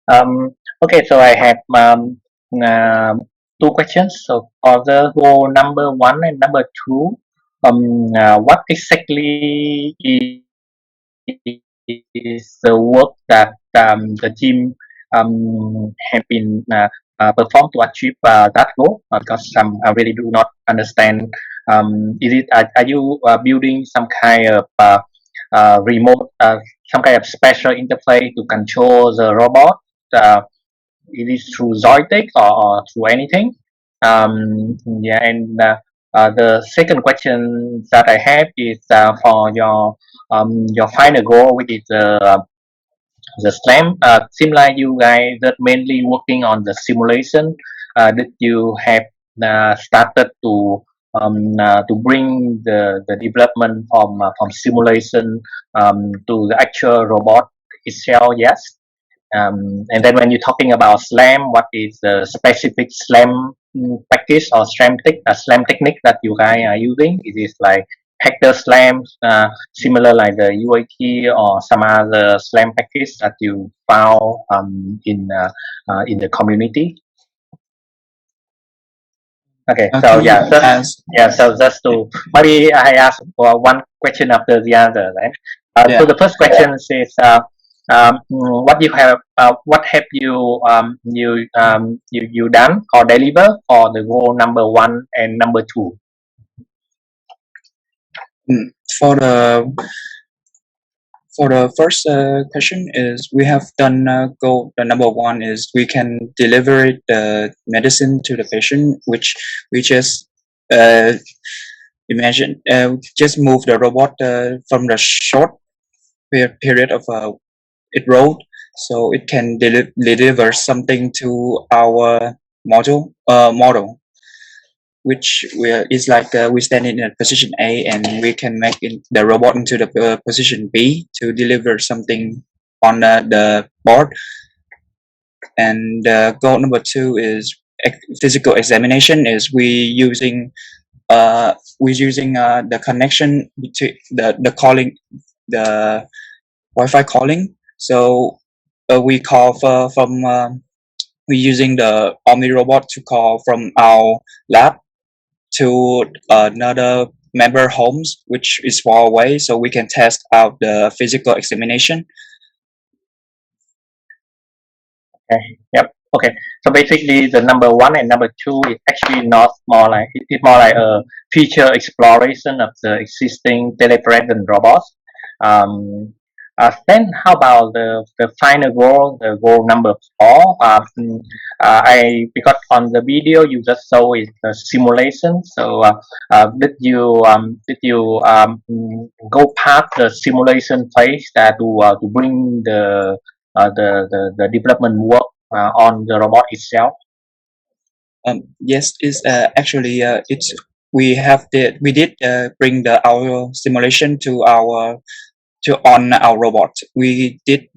Okay, so I have uh, two questions. So for the goal number one and number two, what exactly is the work that the team have been performed to achieve that goal? Because I really do not understand. Is it are you building some kind of remote, some kind of special interface to control the robot? It is through joystick or through anything. Yeah, and the second question that I have is for your final goal, which is the SLAM. Seem like you guys are mainly working on the simulation. That you have started to bring the development from simulation to the actual robot itself. Yes. And then when you're talking about SLAM, what is the specific SLAM package or SLAM technique that you guys are using? It is like Hector SLAM, similar like the UAT or some other SLAM package that you found in the community. Okay, so Can you yeah, so, ask? yeah, so just to maybe I ask for one question after the other, right? So Yeah. the first question is, what have you done or deliver for the goal number one and number two? Mm, for the first question is we have done goal. The number one is we can deliver the medicine to the patient, which we just uh, imagine just move the robot from the short period of it rolled, so it can deliver something to our model, which is like we stand in a position A and we can make the robot into the position B to deliver something on the board. And goal number two is physical examination. Is we using the connection between the calling, the Wi-Fi calling. So we call from we using the Omni robot to call from our lab to another member homes, which is far away, so we can test out the physical examination. Okay. Yep. Okay. So basically, the number one and number two is actually not more like it's more like a feature exploration of the existing telepresent robots. Um, then how about the final goal, the goal number four? I because on the video you just saw is the simulation. So did you go past the simulation phase to bring the development work on the robot itself? Yes, it's actually it's we did bring the our simulation to our to on our robot. We did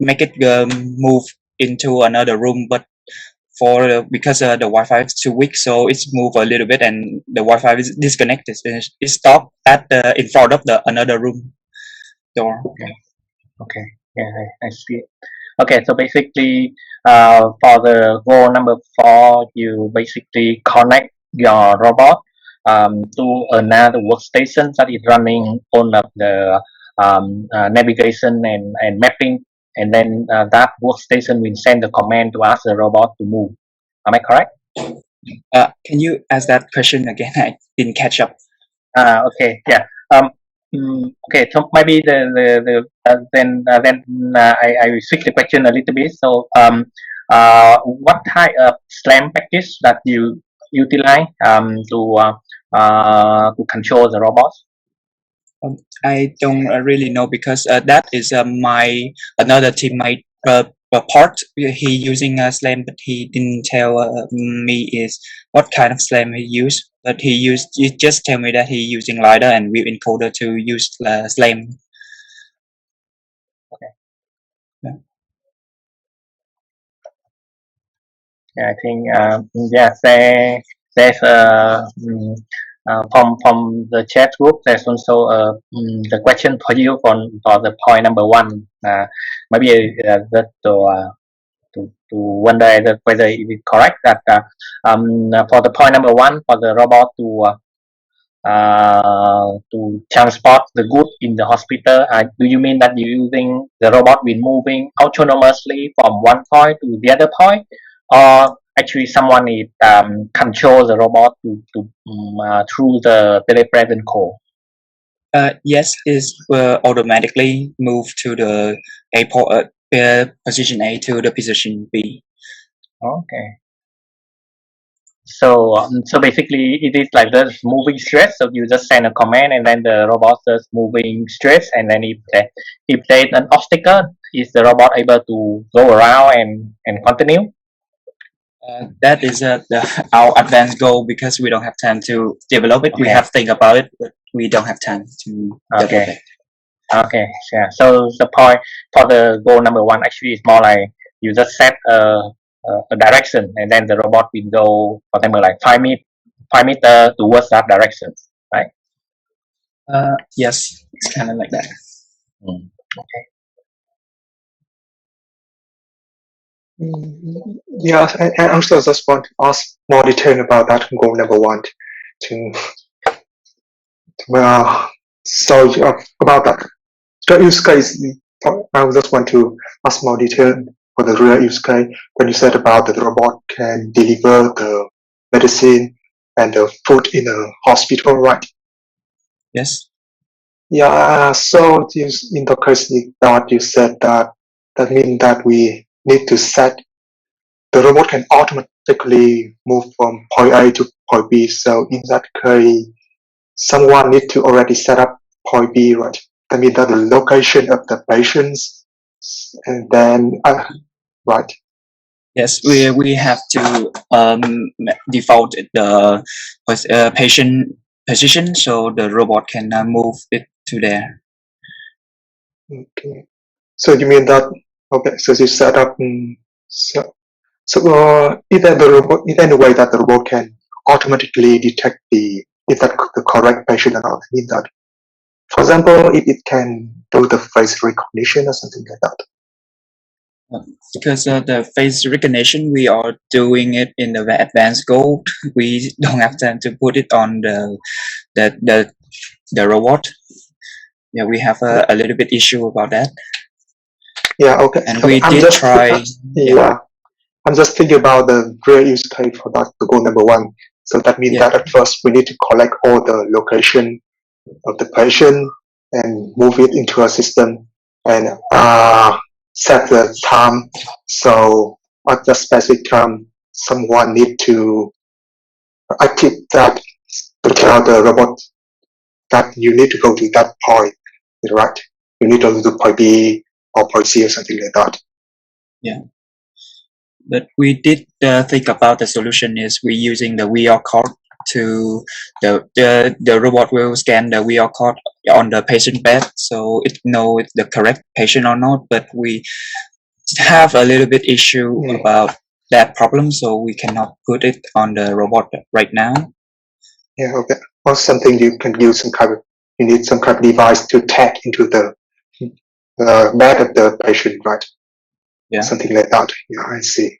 make it move into another room, but for because the Wi-Fi is too weak, so it's moved a little bit, and the Wi-Fi is disconnected. It stopped at in front of the another room door. Okay. Okay. Yeah, I see. Okay, so basically, for the goal number four, you basically connect your robot to another workstation that is running all of the navigation and mapping, and then that workstation will send the command to ask the robot to move. Am I correct? Can you ask that question again? I didn't catch up. Okay, yeah. Okay, so maybe I will switch the question a little bit. So, what type of SLAM package that you utilize to control the robots? I don't really know because that is my another teammate part. He using slam, but he didn't tell me is what kind of slam he used. But he just tell me that he using LiDAR and view encoder to use slam. Okay. Yeah. Yeah, I think yes, there's from the chat group. There's also the question for you for the point number one. Maybe just to wonder whether it is correct that for the point number one, for the robot to transport the goods in the hospital. Do you mean that you're using the robot will moving autonomously from one point to the other point, or actually someone is control the robot through the telepresence code? Yes, it will automatically move to the position A to the position B. Okay. So basically it is like the moving straight. So you just send a command and then the robot just moving straight. And then if there's an obstacle, is the robot able to go around and continue? That is our advanced goal because we don't have time to develop it. We Okay. have think about it, but we don't have time to develop it. Okay, yeah. So the point for the goal number one actually is more like you just set a direction and then the robot will go, for example, like 5 meter towards that direction, right? Yes, it's kind of like that. Okay. Yeah, and also just want to ask more detail about that goal number one. So about that, the use case, I just want to ask more detail for the real use case when you said about the robot can deliver the medicine and the food in a hospital, right? Yes. Yeah, so in the case that you said that means that we need to set the robot can automatically move from point A to point B. So in that case, someone need to already set up point B, right? That means that the location of the patients, and then right. Yes, we have to default the patient position so the robot can move it to there. Okay. So you mean that? Okay. So you set up. Is there any way that the robot can automatically detect if that the correct patient or not? I mean that, for example, if it can do the face recognition or something like that. Because the face recognition, we are doing it in the advanced goal. We don't have time to put it on the robot. Yeah, we have a little bit issue about that. Yeah. Okay. And so we did try. Yeah. I'm just thinking about the real use case for that, the goal number one. So that means that at first we need to collect all the location of the patient and move it into a system and set the time. So at the specific time, someone need to activate that to tell the robot that you need to go to that point, right? You need to go to point B or point C or something like that. Yeah. But we did think about the solution is we using the VR code to the robot will scan the VR code on the patient bed, so it know it's the correct patient or not. But we have a little bit issue about that problem, so we cannot put it on the robot right now. Yeah, okay. Or something you can use you need some kind of device to tag into the bed of the patient, right? Yeah. Something like that. Yeah, I see.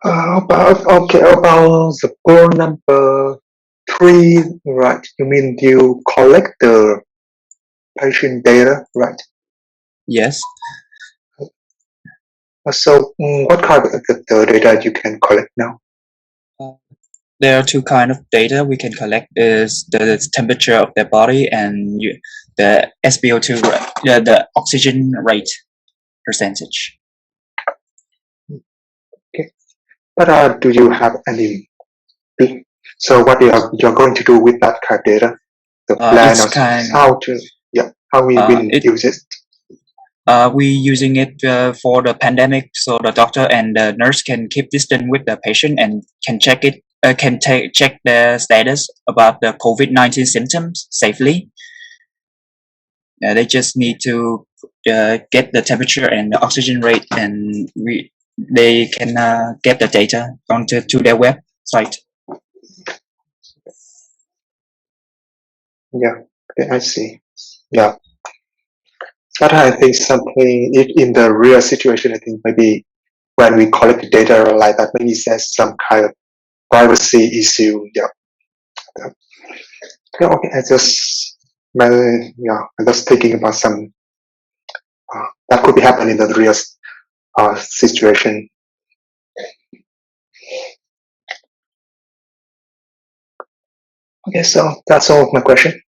About the goal number 3, right? You mean you collect the patient data, right? Yes. So what kind of the data you can collect now? There are two kind of data we can collect: is the temperature of their body and the SpO2, the oxygen rate percentage. Okay, but do you have any? So what you're going to do with that kind of data? The plan of how we will use it. We using it for the pandemic, so the doctor and the nurse can keep distance with the patient and can check it. Check the status about the COVID-19 symptoms safely. They just need to get the temperature and the oxygen rate, and they can get the data onto their website. Yeah, okay, I see. Yeah, but I think something in the real situation, I think maybe when we collect the data like that, maybe there's some kind of privacy issue. Yeah. Okay, I'm just thinking about some that could be happening in the real situation. Okay, so that's all of my question.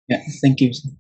Yeah, thank you.